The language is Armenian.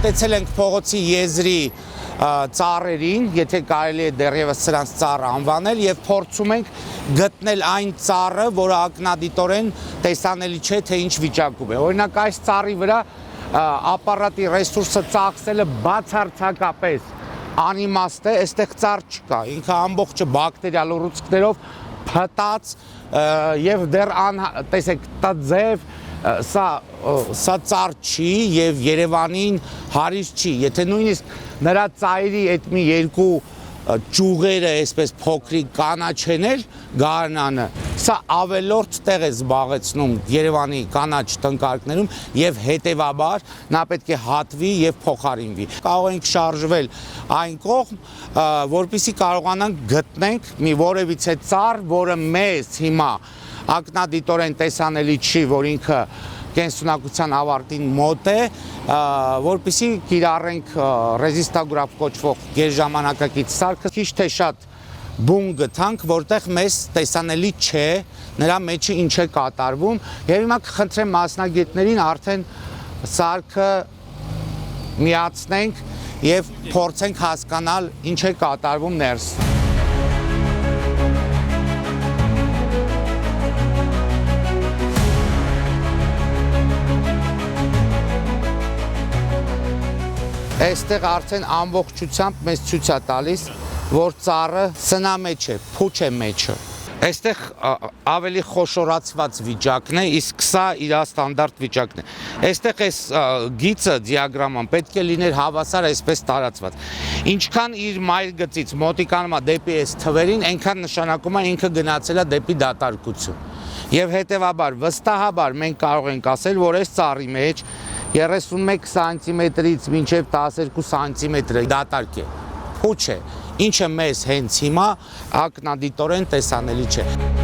Մոտեցել ենք փողոցի եզրի ծառերին, եթե կարելի է դեռևս սրանց ծառ անվանել, եւ փորձում ենք գտնել այն ծառը, որը ակնադիտորեն տեսանելի չէ, թե ինչ վիճակում է։ Օրինակ այս ծառի վրա ապարատի ռեսուրսը ծախսելը բացարձակապես անիմաստ է, այստեղ ծառ չկա, ինքը ամբողջը բակտերիալ ուռուցքներով փտած եւ դեռ տեսեք, դա ձև սա ծառ չի եւ Երևանին հարիր չի, եթե նույնիսկ նրա ծայրի այդ մի երկու ճյուղերը այսպես փոքրիկ կանաչեներ գարնանը, սա ավելորդ տեղ է զբաղեցնում Երևանի կանաչ տնկարկներում եւ հետեւաբար նա պետք է հատվի եւ փոխարինվի։ Կարող ենք շարժվել այն կողմ, որպեսզի կարողանանք գտնենք մի որևիցե ծառ, որը մեզ հիմա ակնադիտորեն տեսանելի չի, որ ինքը կենսունակության ավարտին մոտ է, որպեսզի կիրառենք ռեզիստագրաֆ կոչվող գերժամանակակից սարքը, քիչ թե շատ բուն գտանք, որտեղ մեզ տեսանելի չէ, նրա մեջը ինչ է կատարվում, եւ հիմա կխնդրեմ մասնագետներին արդեն սարքը միացնենք եւ փորձենք հասկանալ ինչ է կատարվում ներս։ Այստեղ արդեն ամբողջությամբ մեզ ցույց է տալիս, որ ծառը սնա մեջ է, փուչ է մեջը։ Այստեղ ավելի խոշորացված վիճակն է, իսկ սա իր ստանդարտ վիճակն է։ Այստեղ այս գիծը դիագրաման պետք է լիներ հավասար այսպես տարածված։ Ինչքան իր մայր գծից մոտիկանում է դեպի այս թվերին, այնքան նշանակում է ինքը գնացել է դեպի դատարկություն։ Եվ հետևաբար վստահաբար մենք կարող ենք ասել, որ այս ծառի մեջ 31 սանտիմետրից մինչև 12 սանտիմետր դատարկ է, փուչ է, ինչը մեզ հենց հիմա ակնադիտորեն տեսանելի չէ։